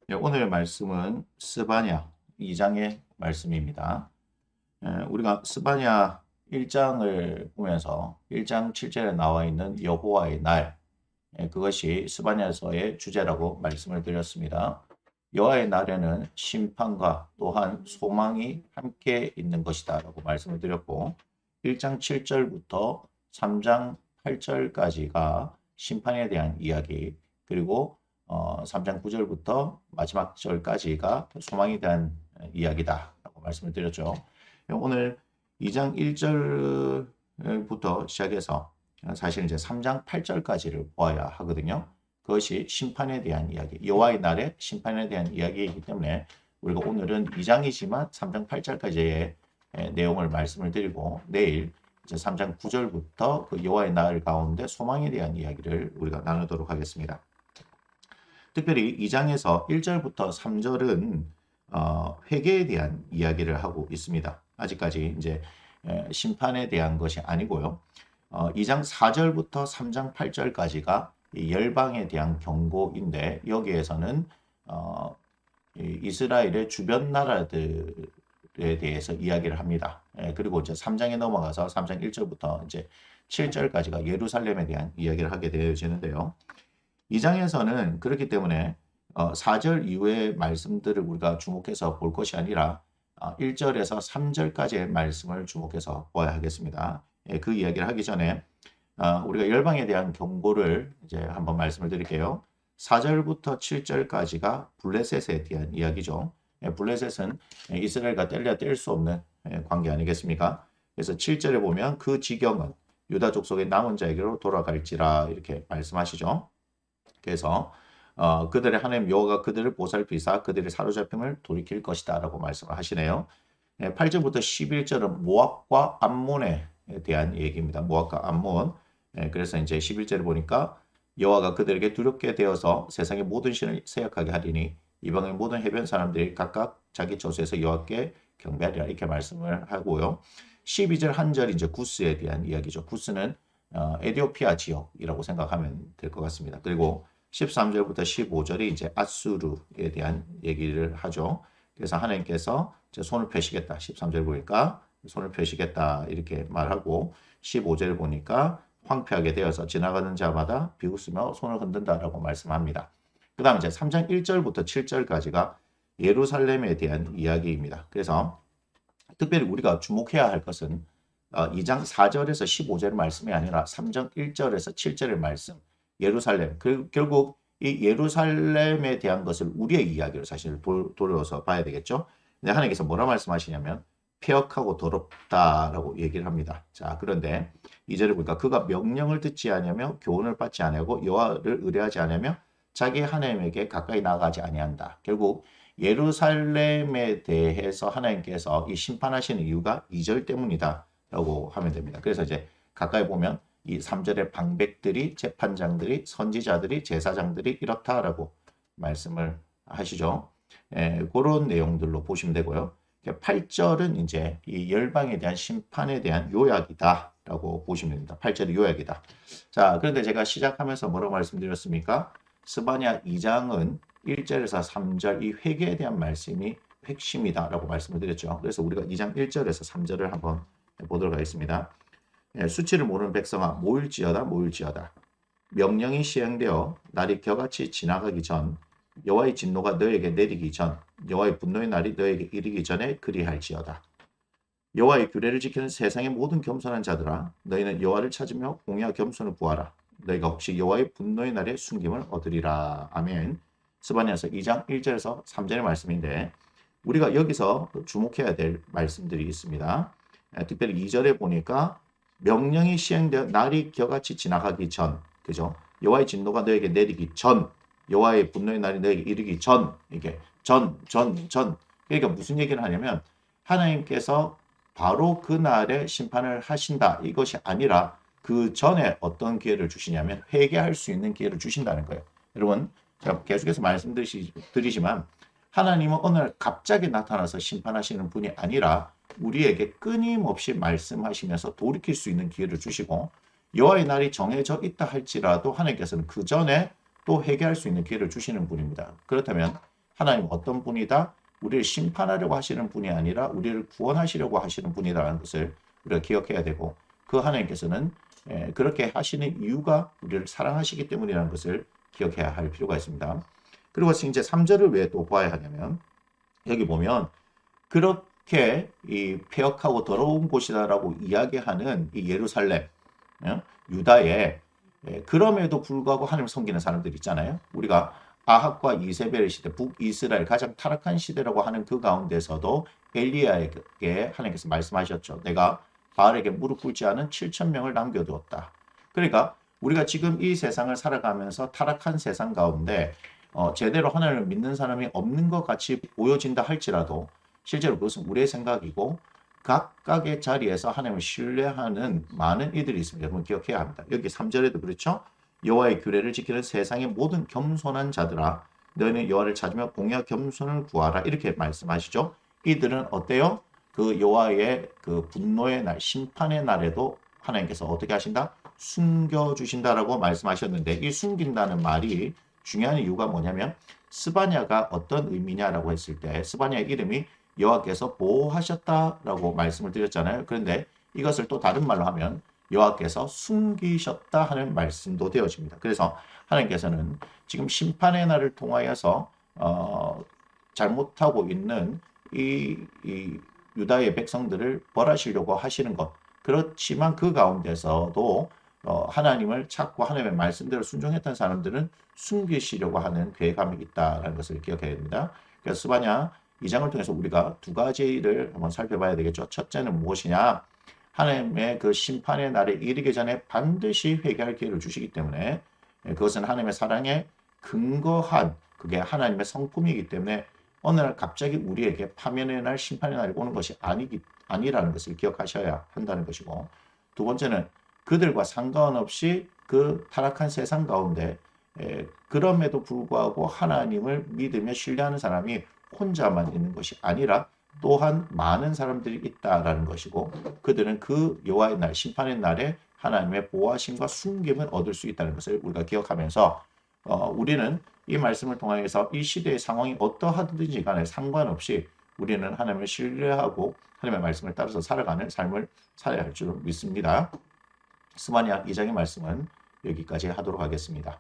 네, 오늘의 말씀은 스바냐 2장의 말씀입니다. 우리가 스바냐 1장을 보면서 1장 7절에 나와 있는 여호와의 날, 그것이 스바냐서의 주제라고 말씀을 드렸습니다. 여호와의 날에는 심판과 또한 소망이 함께 있는 것이다 라고 말씀을 드렸고 1장 7절부터 3장 8절까지가 심판에 대한 이야기, 그리고 3장 9절부터 마지막 절까지가 소망에 대한 이야기다라고 말씀을 드렸죠. 오늘 2장 1절부터 시작해서 사실 이제 3장 8절까지를 보아야 하거든요. 그것이 심판에 대한 이야기, 여호와의 날의 심판에 대한 이야기이기 때문에 우리가 오늘은 2장이지만 3장 8절까지의 내용을 말씀을 드리고 내일 이제 3장 9절부터 그 여호와의 날 가운데 소망에 대한 이야기를 우리가 나누도록 하겠습니다. 특별히 2장에서 1절부터 3절은 회개에 대한 이야기를 하고 있습니다. 아직까지 이제 심판에 대한 것이 아니고요. 2장 4절부터 3장 8절까지가 열방에 대한 경고인데 여기에서는 이스라엘의 주변 나라들에 대해서 이야기를 합니다. 그리고 이제 3장에 넘어가서 3장 1절부터 이제 7절까지가 예루살렘에 대한 이야기를 하게 되어지는데요. 2장에서는 그렇기 때문에 4절 이후의 말씀들을 우리가 주목해서 볼 것이 아니라 1절에서 3절까지의 말씀을 주목해서 보아야 하겠습니다. 그 이야기를 하기 전에 우리가 열방에 대한 경고를 이제 한번 말씀을 드릴게요. 4절부터 7절까지가 블레셋에 대한 이야기죠. 블레셋은 이스라엘과 뗄래야 뗄 수 없는 관계 아니겠습니까? 그래서 7절에 보면 그 지경은 유다 족속의 남은 자에게로 돌아갈지라 이렇게 말씀하시죠. 그래서 그들의 하나님 여호와가 그들을 보살피사 그들의 사로잡힘을 돌이킬 것이다 라고 말씀을 하시네요. 8절부터 11절은 모압과 암몬에 대한 얘기입니다. 모압과 암몬. 그래서 이제 11절을 보니까 여호와가 그들에게 두렵게 되어서 세상의 모든 신을 세역하게 하리니 이방의 모든 해변 사람들이 각각 자기 저수에서 여호와께 경배하리라 이렇게 말씀을 하고요. 12절 한 절 이제 구스에 대한 이야기죠. 구스는 에디오피아 지역이라고 생각하면 될 것 같습니다. 그리고 13절부터 15절이 이제 아수르에 대한 얘기를 하죠. 그래서 하나님께서 이제 손을 펴시겠다. 13절 보니까 손을 펴시겠다 이렇게 말하고 15절 보니까 황폐하게 되어서 지나가는 자마다 비웃으며 손을 흔든다라고 말씀합니다. 그 다음 이제 3장 1절부터 7절까지가 예루살렘에 대한 이야기입니다. 그래서 특별히 우리가 주목해야 할 것은 2장 4절에서 15절 말씀이 아니라 3장 1절에서 7절의 말씀, 예루살렘. 결국 이 예루살렘에 대한 것을 우리의 이야기로 사실 돌려서 봐야 되겠죠. 근데 하나님께서 뭐라 말씀하시냐면 폐역하고 더럽다라고 얘기를 합니다. 자, 그런데 2절에 보니까 그가 명령을 듣지 아니하며 교훈을 받지 아니하고 여호와를 의뢰하지 아니하며 자기 하나님에게 가까이 나가지 아니한다. 결국 예루살렘에 대해서 하나님께서 이 심판하시는 이유가 2절 때문이다 라고 하면 됩니다. 그래서 이제 가까이 보면 이 3절의 방백들이, 재판장들이, 선지자들이, 제사장들이 이렇다라고 말씀을 하시죠. 그런 내용들로 보시면 되고요. 8절은 이제 이 열방에 대한 심판에 대한 요약이다라고 보시면 됩니다. 8절이 요약이다. 자, 그런데 제가 시작하면서 뭐라고 말씀드렸습니까? 스바냐 2장은 1절에서 3절 이 회개에 대한 말씀이 핵심이다라고 말씀을 드렸죠. 그래서 우리가 2장 1절에서 3절을 한번 보도록 하겠습니다. 수치를 모르는 백성아 모일지어다 모일지어다. 명령이 시행되어 날이 겨같이 지나가기 전 여호와의 진노가 너에게 내리기 전 여호와의 분노의 날이 너에게 이르기 전에 그리할지어다. 여호와의 규례를 지키는 세상의 모든 겸손한 자들아 너희는 여호와를 찾으며 공의와 겸손을 구하라. 너희가 혹시 여호와의 분노의 날에 숨김을 얻으리라. 아멘. 스바냐서 2장 1절에서 3절의 말씀인데 우리가 여기서 주목해야 될 말씀들이 있습니다. 특별히 2절에 보니까 명령이 시행되어 날이 겨같이 지나가기 전, 그죠? 여호와의 진노가 너에게 내리기 전, 여호와의 분노의 날이 너에게 이르기 전, 이게 전. 그러니까 무슨 얘기를 하냐면 하나님께서 바로 그 날에 심판을 하신다. 이것이 아니라 그 전에 어떤 기회를 주시냐면 회개할 수 있는 기회를 주신다는 거예요. 여러분, 제가 계속해서 말씀드리지만 하나님은 어느 날 갑자기 나타나서 심판하시는 분이 아니라 우리에게 끊임없이 말씀하시면서 돌이킬 수 있는 기회를 주시고 여호와의 날이 정해져 있다 할지라도 하나님께서는 그 전에 또 회개할 수 있는 기회를 주시는 분입니다. 그렇다면 하나님 어떤 분이다? 우리를 심판하려고 하시는 분이 아니라 우리를 구원하시려고 하시는 분이라는 것을 우리가 기억해야 되고, 그 하나님께서는 그렇게 하시는 이유가 우리를 사랑하시기 때문이라는 것을 기억해야 할 필요가 있습니다. 그리고 이제 3절을 왜 또 보아야 하냐면, 여기 보면 그렇게 이 폐역하고 더러운 곳이다라고 이야기하는 이 예루살렘, 유다에 그럼에도 불구하고 하나님을 섬기는 사람들 있잖아요. 우리가 아합과 이세벨의 시대, 북이스라엘 가장 타락한 시대라고 하는 그 가운데서도 엘리야에게 하나님께서 말씀하셨죠. 내가 바알에게 무릎 꿇지 않은 7천 명을 남겨두었다. 그러니까 우리가 지금 이 세상을 살아가면서 타락한 세상 가운데 제대로 하나님을 믿는 사람이 없는 것 같이 보여진다 할지라도 실제로 그것은 우리의 생각이고, 각각의 자리에서 하나님을 신뢰하는 많은 이들이 있습니다. 여러분 기억해야 합니다. 여기 3절에도 그렇죠. 여호와의 규례를 지키는 세상의 모든 겸손한 자들아, 너희는 여호와를 찾으며 공의와 겸손을 구하라. 이렇게 말씀하시죠. 이들은 어때요? 그 여호와의 그 분노의 날, 심판의 날에도 하나님께서 어떻게 하신다? 숨겨주신다라고 말씀하셨는데, 이 숨긴다는 말이 중요한 이유가 뭐냐면, 스바냐가 어떤 의미냐라고 했을 때 스바냐의 이름이 여호와께서 보호하셨다라고 말씀을 드렸잖아요. 그런데 이것을 또 다른 말로 하면 여호와께서 숨기셨다 하는 말씀도 되어집니다. 그래서 하나님께서는 지금 심판의 날을 통하여서 잘못하고 있는 이 유다의 백성들을 벌하시려고 하시는 것. 그렇지만 그 가운데서도 하나님을 찾고 하나님의 말씀대로 순종했던 사람들은 숨기시려고 하는 계획감이 있다는 것을 기억해야 됩니다. 그래서 스바냐 2장을 통해서 우리가 두 가지를 한번 살펴봐야 되겠죠. 첫째는 무엇이냐? 하나님의 그 심판의 날에 이르기 전에 반드시 회개할 기회를 주시기 때문에, 그것은 하나님의 사랑에 근거한 그게 하나님의 성품이기 때문에 어느 날 갑자기 우리에게 파면의 날, 심판의 날이 오는 것이 아니라는 것을 기억하셔야 한다는 것이고, 두 번째는 그들과 상관없이 그 타락한 세상 가운데 그럼에도 불구하고 하나님을 믿으며 신뢰하는 사람이 혼자만 있는 것이 아니라 또한 많은 사람들이 있다라는 것이고, 그들은 그 여호와의 날, 심판의 날에 하나님의 보호하심과 숨김을 얻을 수 있다는 것을 우리가 기억하면서 우리는 이 말씀을 통해서 이 시대의 상황이 어떠하든지 간에 상관없이 우리는 하나님을 신뢰하고 하나님의 말씀을 따라서 살아가는 삶을 살아야 할 줄 믿습니다. 스바냐 2장의 말씀은 여기까지 하도록 하겠습니다.